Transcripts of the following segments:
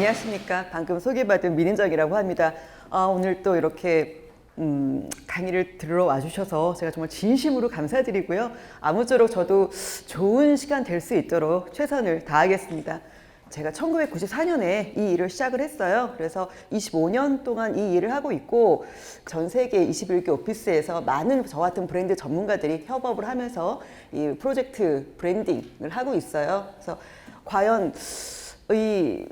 안녕하십니까. 방금 소개받은 민은정이라고 합니다. 오늘 또 이렇게 강의를 들으러 와주셔서 제가 정말 진심으로 감사드리고요. 아무쪼록 저도 좋은 시간 될 수 있도록 최선을 다하겠습니다. 제가 1994년에 이 일을 시작을 했어요. 그래서 25년 동안 이 일을 하고 있고 전 세계 21개 오피스에서 많은 저와 같은 브랜드 전문가들이 협업을 하면서 이 프로젝트 브랜딩을 하고 있어요. 그래서 과연 이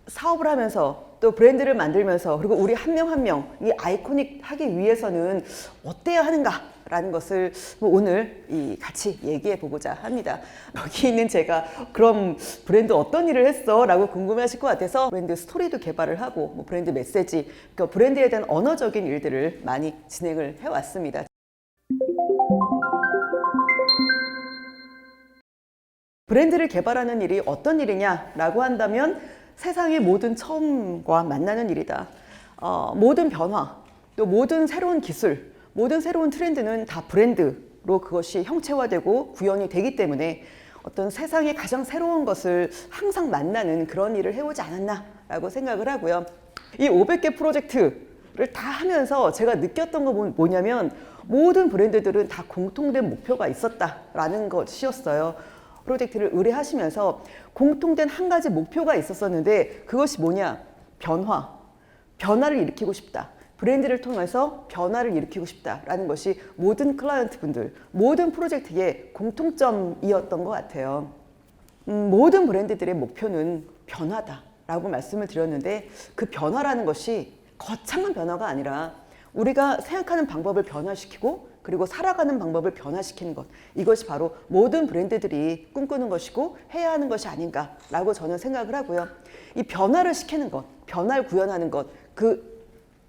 사업을 하면서 또 브랜드를 만들면서 그리고 우리 한 명 한 명 이 아이코닉 하기 위해서는 어때야 하는가라는 것을 오늘 같이 얘기해 보고자 합니다. 여기 있는 제가 그럼 브랜드 어떤 일을 했어? 라고 궁금해 하실 것 같아서 브랜드 스토리도 개발을 하고 브랜드 메시지, 그러니까 브랜드에 대한 언어적인 일들을 많이 진행을 해왔습니다. 브랜드를 개발하는 일이 어떤 일이냐라고 한다면 세상의 모든 처음과 만나는 일이다. 모든 변화, 또 모든 새로운 기술, 모든 새로운 트렌드는 다 브랜드로 그것이 형체화되고 구현이 되기 때문에 어떤 세상의 가장 새로운 것을 항상 만나는 그런 일을 해오지 않았나라고 생각을 하고요. 이 500개 프로젝트를 다 하면서 제가 느꼈던 건 뭐냐면 모든 브랜드들은 다 공통된 목표가 있었다라는 것이었어요. 프로젝트를 의뢰하시면서 공통된 한 가지 목표가 있었었는데 그것이 뭐냐? 변화를 일으키고 싶다. 브랜드를 통해서 변화를 일으키고 싶다라는 것이 모든 클라이언트 분들, 모든 프로젝트의 공통점이었던 것 같아요. 모든 브랜드들의 목표는 변화다라고 말씀을 드렸는데 그 변화라는 것이 거창한 변화가 아니라 우리가 생각하는 방법을 변화시키고 그리고 살아가는 방법을 변화시키는 것, 이것이 바로 모든 브랜드들이 꿈꾸는 것이고 해야 하는 것이 아닌가라고 저는 생각을 하고요. 이 변화를 시키는 것, 변화를 구현하는 것, 그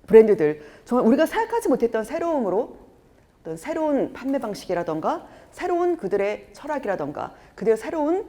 브랜드들 정말 우리가 생각하지 못했던 새로움으로 어떤 새로운 판매 방식이라던가 새로운 그들의 철학이라던가 그들의 새로운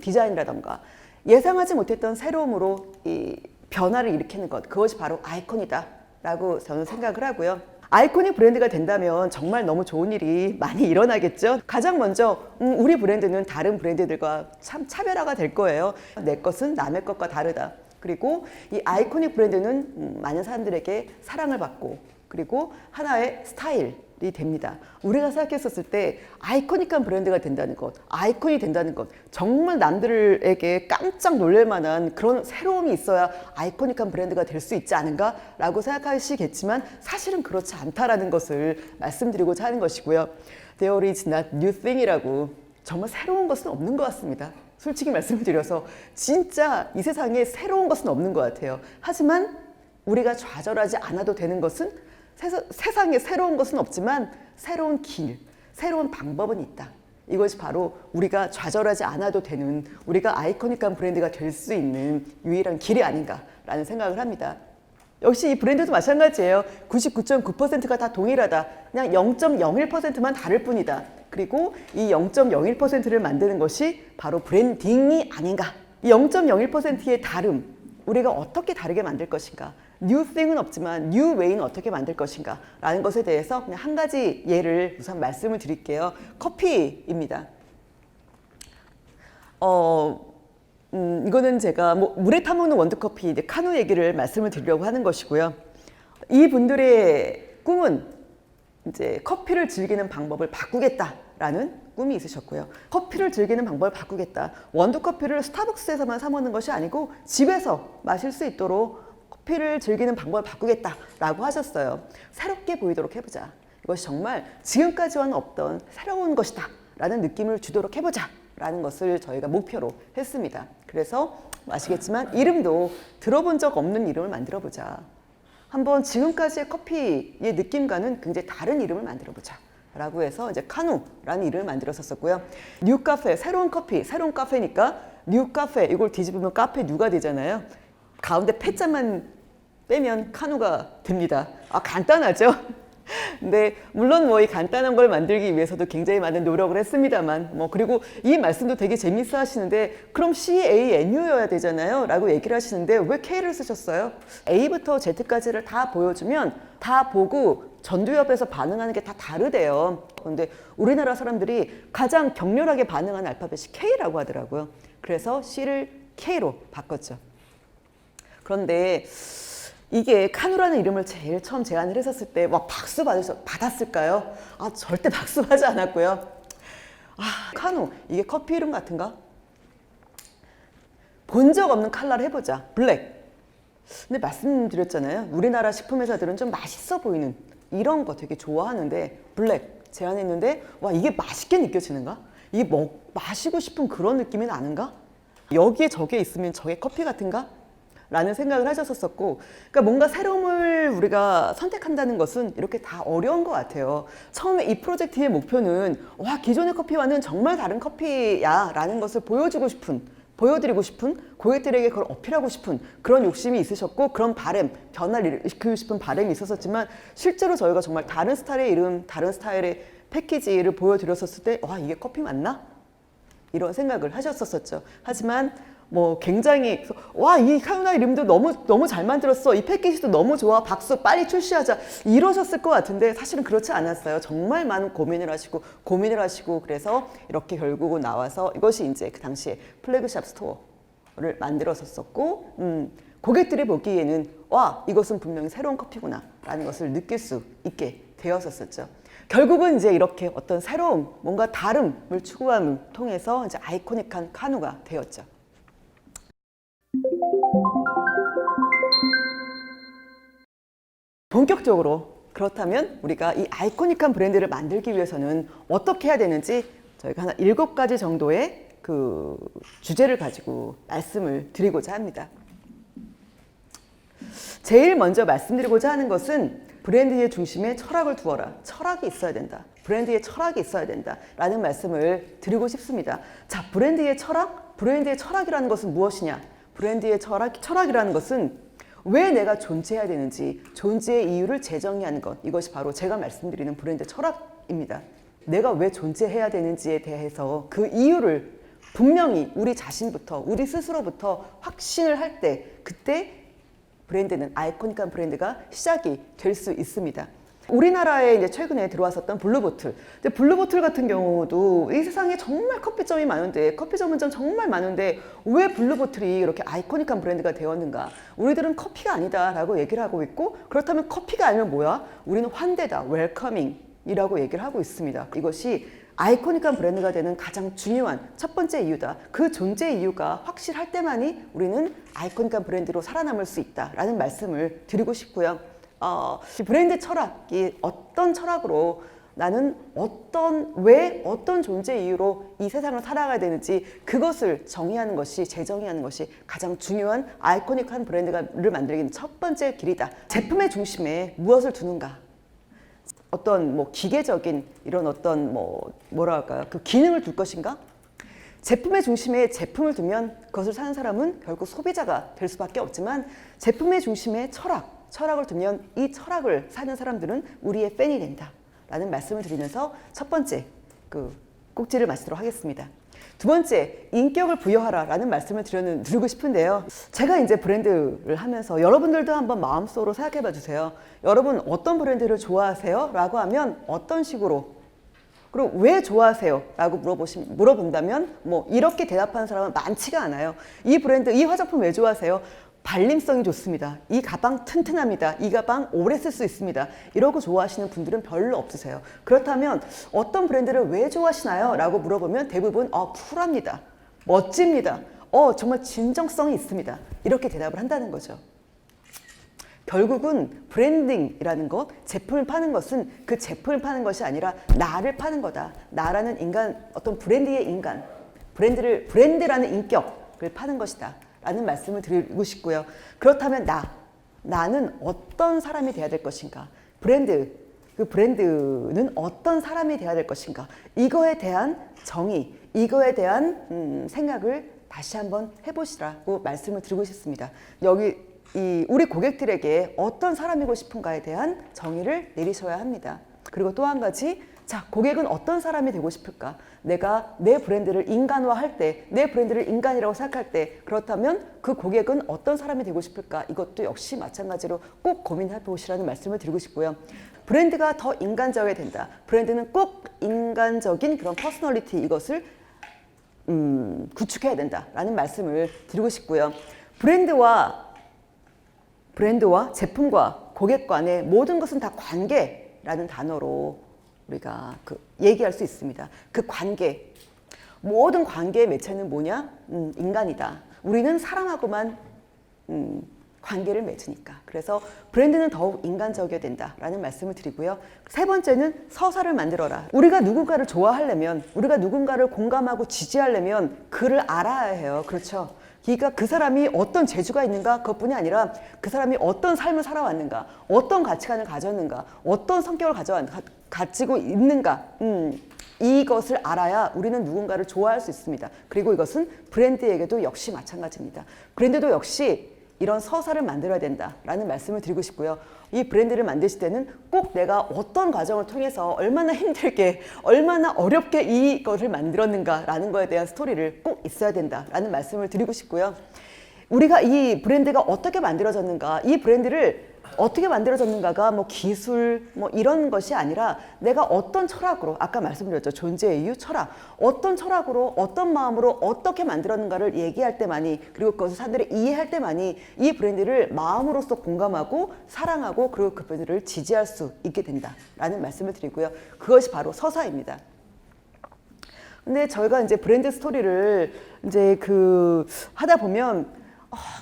디자인이라던가 예상하지 못했던 새로움으로 이 변화를 일으키는 것, 그것이 바로 아이콘이다라고 저는 생각을 하고요. 아이코닉 브랜드가 된다면 정말 너무 좋은 일이 많이 일어나겠죠. 가장 먼저 우리 브랜드는 다른 브랜드들과 참 차별화가 될 거예요. 내 것은 남의 것과 다르다. 그리고 이 아이코닉 브랜드는 많은 사람들에게 사랑을 받고 그리고 하나의 스타일이 됩니다. 우리가 생각했었을 때 아이코닉한 브랜드가 된다는 것, 아이콘이 된다는 것, 정말 남들에게 깜짝 놀랄 만한 그런 새로움이 있어야 아이코닉한 브랜드가 될 수 있지 않은가? 라고 생각하시겠지만 사실은 그렇지 않다라는 것을 말씀드리고자 하는 것이고요. There is not new thing이라고 정말 새로운 것은 없는 것 같습니다. 솔직히 말씀을 드려서 진짜 이 세상에 새로운 것은 없는 것 같아요. 하지만 우리가 좌절하지 않아도 되는 것은 세상에 새로운 것은 없지만 새로운 길, 새로운 방법은 있다. 이것이 바로 우리가 좌절하지 않아도 되는 우리가 아이코닉한 브랜드가 될 수 있는 유일한 길이 아닌가라는 생각을 합니다. 역시 이 브랜드도 마찬가지예요. 99.9%가 다 동일하다. 그냥 0.01%만 다를 뿐이다. 그리고 이 0.01%를 만드는 것이 바로 브랜딩이 아닌가. 이 0.01%의 다름, 우리가 어떻게 다르게 만들 것인가. new thing은 없지만 new way는 어떻게 만들 것인가 라는 것에 대해서 그냥 한 가지 예를 우선 말씀을 드릴게요. 커피입니다. 이거는 제가 물에 타먹는 원두커피 카누 얘기를 말씀을 드리려고 하는 것이고요. 이분들의 꿈은 이제 커피를 즐기는 방법을 바꾸겠다라는 꿈이 있으셨고요. 커피를 즐기는 방법을 바꾸겠다. 원두커피를 스타벅스에서만 사 먹는 것이 아니고 집에서 마실 수 있도록 커피를 즐기는 방법을 바꾸겠다라고 하셨어요. 새롭게 보이도록 해보자. 이것이 정말 지금까지와는 없던 새로운 것이다 라는 느낌을 주도록 해보자 라는 것을 저희가 목표로 했습니다. 그래서 아시겠지만 이름도 들어본 적 없는 이름을 만들어보자. 한번 지금까지의 커피의 느낌과는 굉장히 다른 이름을 만들어보자 라고 해서 이제 카누라는 이름을 만들었었고요. 뉴카페, 새로운 커피, 새로운 카페니까 뉴카페, 이걸 뒤집으면 카페 뉴가 되잖아요. 가운데 패자만 빼면 카누가 됩니다. 간단하죠? 근데 물론 이 간단한 걸 만들기 위해서도 굉장히 많은 노력을 했습니다만 그리고 이 말씀도 되게 재밌어 하시는데 그럼 CANU여야 되잖아요 라고 얘기를 하시는데 왜 K를 쓰셨어요? A부터 Z까지를 다 보여주면 다 보고 전두엽에서 반응하는 게 다 다르대요. 그런데 우리나라 사람들이 가장 격렬하게 반응하는 알파벳이 K라고 하더라고요. 그래서 C를 K로 바꿨죠. 그런데 이게 카누라는 이름을 제일 처음 제안을 했었을 때 와 박수 받았을까요? 아 절대 박수 받지 않았고요. 아 카누 이게 커피 이름 같은가? 본 적 없는 컬러를 해보자. 블랙. 근데 말씀드렸잖아요. 우리나라 식품회사들은 좀 맛있어 보이는 이런 거 되게 좋아하는데 블랙 제안했는데 와 이게 맛있게 느껴지는가? 이게 마시고 싶은 그런 느낌이 나는가? 여기에 저게 있으면 저게 커피 같은가? 라는 생각을 하셨었고, 그러니까 뭔가 새로움을 우리가 선택한다는 것은 이렇게 다 어려운 것 같아요. 처음에 이 프로젝트의 목표는 와 기존의 커피와는 정말 다른 커피야 라는 것을 보여드리고 싶은 고객들에게 그걸 어필하고 싶은 그런 욕심이 있으셨고 그런 바람, 변화를 일으키고 싶은 바람이 있었지만 실제로 저희가 정말 다른 스타일의 이름, 다른 스타일의 패키지를 보여드렸었을 때 와 이게 커피 맞나? 이런 생각을 하셨었죠. 하지만 뭐 굉장히 와 이 카누나 이름도 너무 잘 만들었어. 이 패키지도 너무 좋아. 박수 빨리 출시하자. 이러셨을 것 같은데 사실은 그렇지 않았어요. 정말 많은 고민을 하시고 그래서 이렇게 결국은 나와서 이것이 이제 그 당시에 플래그샵 스토어를 만들었었고 고객들이 보기에는 와 이것은 분명히 새로운 커피구나 라는 것을 느낄 수 있게 되었었죠. 결국은 이제 이렇게 어떤 새로움, 뭔가 다름을 추구함을 통해서 이제 아이코닉한 카누가 되었죠. 본격적으로 그렇다면 우리가 이 아이코닉한 브랜드를 만들기 위해서는 어떻게 해야 되는지 저희가 한 7가지 정도의 그 주제를 가지고 말씀을 드리고자 합니다. 제일 먼저 말씀드리고자 하는 것은 브랜드의 중심에 철학을 두어라. 철학이 있어야 된다. 브랜드의 철학이 있어야 된다. 라는 말씀을 드리고 싶습니다. 자, 브랜드의 철학? 브랜드의 철학이라는 것은 무엇이냐? 브랜드의 철학이라는 것은 왜 내가 존재해야 되는지 존재의 이유를 재정의하는 것. 이것이 바로 제가 말씀드리는 브랜드 철학입니다. 내가 왜 존재해야 되는지에 대해서 그 이유를 분명히 우리 자신부터 우리 스스로부터 확신을 할 때 그때 브랜드는 아이코닉한 브랜드가 시작이 될 수 있습니다. 우리나라에 이제 최근에 들어왔었던 블루보틀. 근데 블루보틀 같은 경우도 이 세상에 정말 커피점이 많은데 커피 전문점 정말 많은데 왜 블루보틀이 이렇게 아이코닉한 브랜드가 되었는가? 우리들은 커피가 아니다라고 얘기를 하고 있고 그렇다면 커피가 아니면 뭐야? 우리는 환대다, 웰커밍이라고 얘기를 하고 있습니다. 이것이 아이코닉한 브랜드가 되는 가장 중요한 첫 번째 이유다. 그 존재 이유가 확실할 때만이 우리는 아이코닉한 브랜드로 살아남을 수 있다라는 말씀을 드리고 싶고요. 브랜드 철학이 어떤 철학으로 나는 왜 어떤 존재 이유로 이 세상을 살아가야 되는지 그것을 재정의하는 것이 가장 중요한 아이코닉한 브랜드를 만들기는 첫 번째 길이다. 제품의 중심에 무엇을 두는가? 어떤 뭐 기계적인 이런 어떤 뭐랄까요? 그 기능을 둘 것인가? 제품의 중심에 제품을 두면 그것을 사는 사람은 결국 소비자가 될 수밖에 없지만 제품의 중심에 철학을 두면 이 철학을 사는 사람들은 우리의 팬이 된다 라는 말씀을 드리면서 첫 번째 그 꼭지를 마치도록 하겠습니다. 두 번째, 인격을 부여하라 라는 말씀을 드리고 싶은데요. 제가 이제 브랜드를 하면서 여러분들도 한번 마음속으로 생각해 봐 주세요. 여러분 어떤 브랜드를 좋아하세요? 라고 하면 어떤 식으로 그리고 왜 좋아하세요? 라고 물어본다면 이렇게 대답하는 사람은 많지가 않아요. 이 브랜드, 이 화장품 왜 좋아하세요? 발림성이 좋습니다. 이 가방 튼튼합니다. 이 가방 오래 쓸 수 있습니다. 이러고 좋아하시는 분들은 별로 없으세요. 그렇다면 어떤 브랜드를 왜 좋아하시나요? 라고 물어보면 대부분 쿨합니다. 멋집니다. 정말 진정성이 있습니다. 이렇게 대답을 한다는 거죠. 결국은 브랜딩이라는 것, 제품을 파는 것은 그 제품을 파는 것이 아니라 나를 파는 거다. 나라는 인간, 어떤 브랜드의 인간, 브랜드라는 인격을 파는 것이다. 라는 말씀을 드리고 싶고요. 그렇다면 나는 어떤 사람이 돼야 될 것인가? 그 브랜드는 어떤 사람이 돼야 될 것인가? 이거에 대한 정의, 이거에 대한 생각을 다시 한번 해보시라고 말씀을 드리고 싶습니다. 우리 고객들에게 어떤 사람이고 싶은가에 대한 정의를 내리셔야 합니다. 그리고 또 한 가지, 자, 고객은 어떤 사람이 되고 싶을까? 내가 내 브랜드를 인간화할 때, 내 브랜드를 인간이라고 생각할 때, 그렇다면 그 고객은 어떤 사람이 되고 싶을까? 이것도 역시 마찬가지로 꼭 고민해 보시라는 말씀을 드리고 싶고요. 브랜드가 더 인간적이어야 된다. 브랜드는 꼭 인간적인 그런 퍼스널리티 이것을 구축해야 된다라는 말씀을 드리고 싶고요. 브랜드와 브랜드와 제품과 고객 간의 모든 것은 다 관계라는 단어로 우리가 얘기할 수 있습니다. 그 관계, 모든 관계의 매체는 뭐냐? 인간이다. 우리는 사람하고만 관계를 맺으니까. 그래서 브랜드는 더욱 인간적이어야 된다라는 말씀을 드리고요. 세 번째는 서사를 만들어라. 우리가 누군가를 좋아하려면, 우리가 누군가를 공감하고 지지하려면 그를 알아야 해요. 그렇죠? 그러니까 그 사람이 어떤 재주가 있는가 그것뿐이 아니라 그 사람이 어떤 삶을 살아왔는가, 어떤 가치관을 가졌는가, 어떤 성격을 가지고 있는가, 이것을 알아야 우리는 누군가를 좋아할 수 있습니다. 그리고 이것은 브랜드에게도 역시 마찬가지입니다. 브랜드도 역시 이런 서사를 만들어야 된다라는 말씀을 드리고 싶고요. 이 브랜드를 만드실 때는 꼭 내가 어떤 과정을 통해서 얼마나 힘들게, 얼마나 어렵게 이것을 만들었는가라는 거에 대한 스토리를 꼭 있어야 된다라는 말씀을 드리고 싶고요. 우리가 이 브랜드가 어떻게 만들어졌는가, 이 브랜드를 어떻게 만들어졌는가가 뭐 기술 뭐 이런 것이 아니라 내가 어떤 철학으로, 아까 말씀드렸죠. 존재의 이유, 철학. 어떤 철학으로, 어떤 마음으로 어떻게 만들었는가를 얘기할 때만이, 그리고 그것을 사람들이 이해할 때만이 이 브랜드를 마음으로써 공감하고 사랑하고 그리고 그 브랜드를 지지할 수 있게 된다라는 말씀을 드리고요. 그것이 바로 서사입니다. 근데 저희가 이제 브랜드 스토리를 이제 하다 보면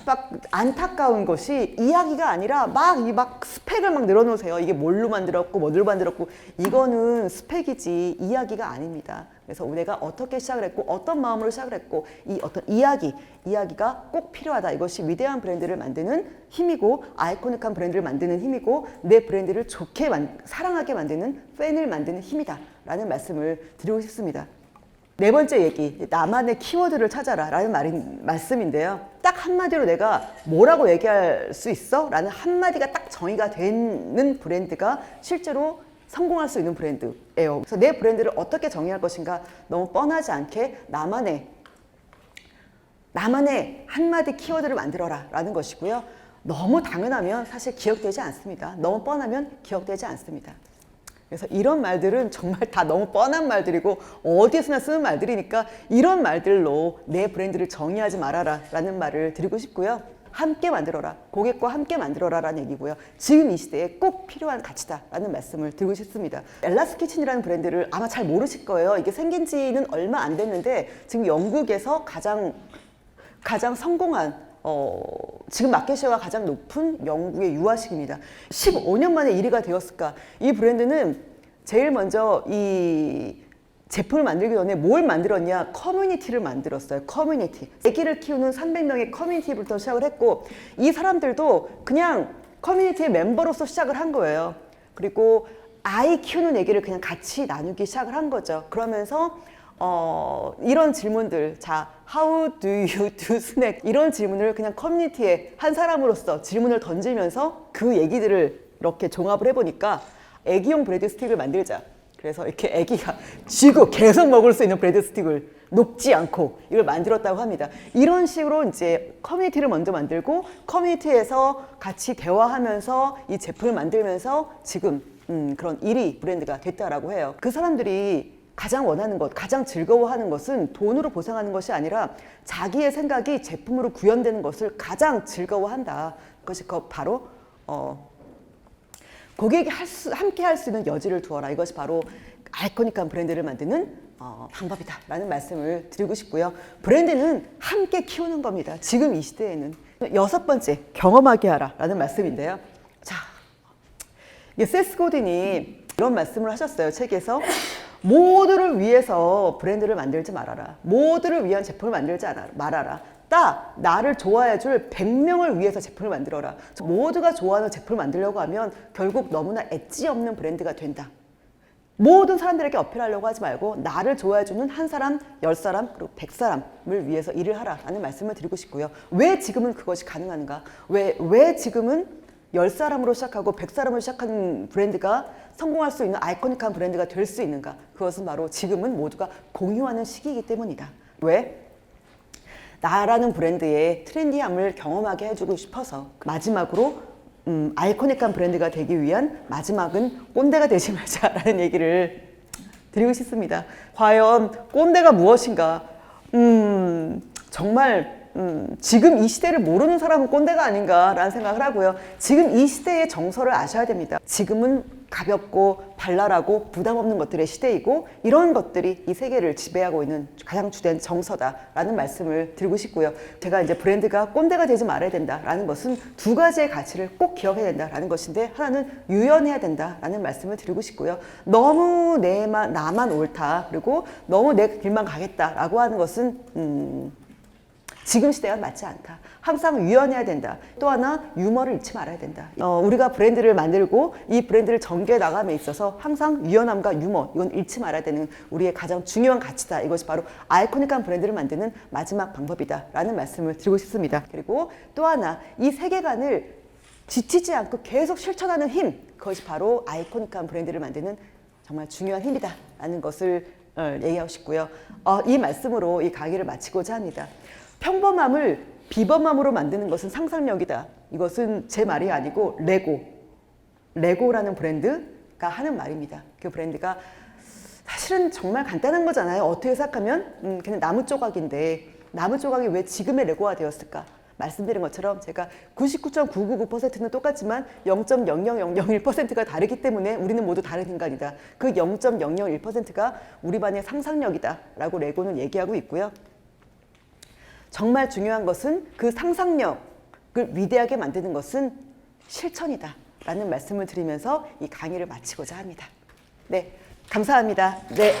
막 안타까운 것이 이야기가 아니라 막 스펙을 막 늘어놓으세요. 이게 뭘로 만들었고 뭐로 만들었고, 이거는 스펙이지 이야기가 아닙니다. 그래서 내가 어떻게 시작을 했고 어떤 마음으로 시작을 했고 이 어떤 이야기가 꼭 필요하다. 이것이 위대한 브랜드를 만드는 힘이고 아이코닉한 브랜드를 만드는 힘이고 내 브랜드를 좋게 사랑하게 만드는 팬을 만드는 힘이다 라는 말씀을 드리고 싶습니다. 네 번째 얘기, 나만의 키워드를 찾아라 라는 말씀인데요. 딱 한마디로 내가 뭐라고 얘기할 수 있어? 라는 한마디가 딱 정의가 되는 브랜드가 실제로 성공할 수 있는 브랜드예요. 그래서 내 브랜드를 어떻게 정의할 것인가 너무 뻔하지 않게 나만의 한마디 키워드를 만들어라 라는 것이고요. 너무 당연하면 사실 기억되지 않습니다. 너무 뻔하면 기억되지 않습니다. 그래서 이런 말들은 정말 다 너무 뻔한 말들이고 어디에서나 쓰는 말들이니까 이런 말들로 내 브랜드를 정의하지 말아라 라는 말을 드리고 싶고요. 함께 만들어라, 고객과 함께 만들어라 라는 얘기고요. 지금 이 시대에 꼭 필요한 가치다 라는 말씀을 드리고 싶습니다. 엘라스 키친이라는 브랜드를 아마 잘 모르실 거예요. 이게 생긴 지는 얼마 안 됐는데 지금 영국에서 가장 성공한 지금 마켓시어가 가장 높은 영국의 유아식입니다. 15년 만에 1위가 되었을까? 이 브랜드는 제일 먼저 이 제품을 만들기 전에 뭘 만들었냐? 커뮤니티를 만들었어요. 커뮤니티. 아기를 키우는 300명의 커뮤니티부터 시작을 했고 이 사람들도 그냥 커뮤니티의 멤버로서 시작을 한 거예요. 그리고 아이 키우는 얘기를 그냥 같이 나누기 시작을 한 거죠. 그러면서 이런 질문들, how do you do snack? 이런 질문을 그냥 커뮤니티에 한 사람으로서 질문을 던지면서 그 얘기들을 이렇게 종합을 해보니까 애기용 브레드 스틱을 만들자. 그래서 이렇게 애기가 쥐고 계속 먹을 수 있는 브레드 스틱을 녹지 않고 이걸 만들었다고 합니다. 이런 식으로 이제 커뮤니티를 먼저 만들고 커뮤니티에서 같이 대화하면서 이 제품을 만들면서 지금 그런 1위 브랜드가 됐다라고 해요. 그 사람들이 가장 원하는 것, 가장 즐거워하는 것은 돈으로 보상하는 것이 아니라 자기의 생각이 제품으로 구현되는 것을 가장 즐거워한다. 그것이 바로 고객이 함께 할 수 있는 여지를 두어라. 이것이 바로 아이코닉한 브랜드를 만드는 방법이다 라는 말씀을 드리고 싶고요. 브랜드는 함께 키우는 겁니다. 지금 이 시대에는. 여섯 번째, 경험하게 하라 라는 말씀인데요. 자, 이게 세스 고딘이 이런 말씀을 하셨어요. 책에서. 모두를 위해서 브랜드를 만들지 말아라. 모두를 위한 제품을 만들지 말아라. 나를 좋아해줄 100명을 위해서 제품을 만들어라. 모두가 좋아하는 제품을 만들려고 하면 결국 너무나 엣지 없는 브랜드가 된다. 모든 사람들에게 어필하려고 하지 말고 나를 좋아해주는 한 사람, 10사람, 그리고 100사람을 위해서 일을 하라라는 말씀을 드리고 싶고요. 왜 지금은 그것이 가능한가? 왜 지금은 10사람으로 시작하고 100사람으로 시작하는 브랜드가 성공할 수 있는 아이코닉한 브랜드가 될 수 있는가? 그것은 바로 지금은 모두가 공유하는 시기이기 때문이다. 왜? 나라는 브랜드의 트렌디함을 경험하게 해주고 싶어서. 마지막으로 아이코닉한 브랜드가 되기 위한 마지막은 꼰대가 되지 말자라는 얘기를 드리고 싶습니다. 과연 꼰대가 무엇인가? 정말 지금 이 시대를 모르는 사람은 꼰대가 아닌가라는 생각을 하고요. 지금 이 시대의 정서를 아셔야 됩니다. 지금은 가볍고 발랄하고 부담 없는 것들의 시대이고 이런 것들이 이 세계를 지배하고 있는 가장 주된 정서다라는 말씀을 드리고 싶고요. 제가 이제 브랜드가 꼰대가 되지 말아야 된다라는 것은 두 가지의 가치를 꼭 기억해야 된다라는 것인데 하나는 유연해야 된다라는 말씀을 드리고 싶고요. 너무 나만 옳다 그리고 너무 내 길만 가겠다라고 하는 것은 지금 시대와 맞지 않다. 항상 유연해야 된다. 또 하나 유머를 잃지 말아야 된다. 우리가 브랜드를 만들고 이 브랜드를 전개해 나감에 있어서 항상 유연함과 유머 이건 잃지 말아야 되는 우리의 가장 중요한 가치다. 이것이 바로 아이코닉한 브랜드를 만드는 마지막 방법이다 라는 말씀을 드리고 싶습니다. 그리고 또 하나 이 세계관을 지치지 않고 계속 실천하는 힘 그것이 바로 아이코닉한 브랜드를 만드는 정말 중요한 힘이다 라는 것을 얘기하고 싶고요. 이 말씀으로 이 강의를 마치고자 합니다. 평범함을 비범함으로 만드는 것은 상상력이다. 이것은 제 말이 아니고 레고라는 브랜드가 하는 말입니다. 그 브랜드가 사실은 정말 간단한 거잖아요. 어떻게 생각하면 그냥 나무 조각인데 나무 조각이 왜 지금의 레고가 되었을까? 말씀드린 것처럼 제가 99.999%는 똑같지만 0.00001%가 다르기 때문에 우리는 모두 다른 인간이다. 그 0.001%가 우리 반의 상상력이다 라고 레고는 얘기하고 있고요. 정말 중요한 것은 그 상상력을 위대하게 만드는 것은 실천이다 라는 말씀을 드리면서 이 강의를 마치고자 합니다. 네, 감사합니다. 네.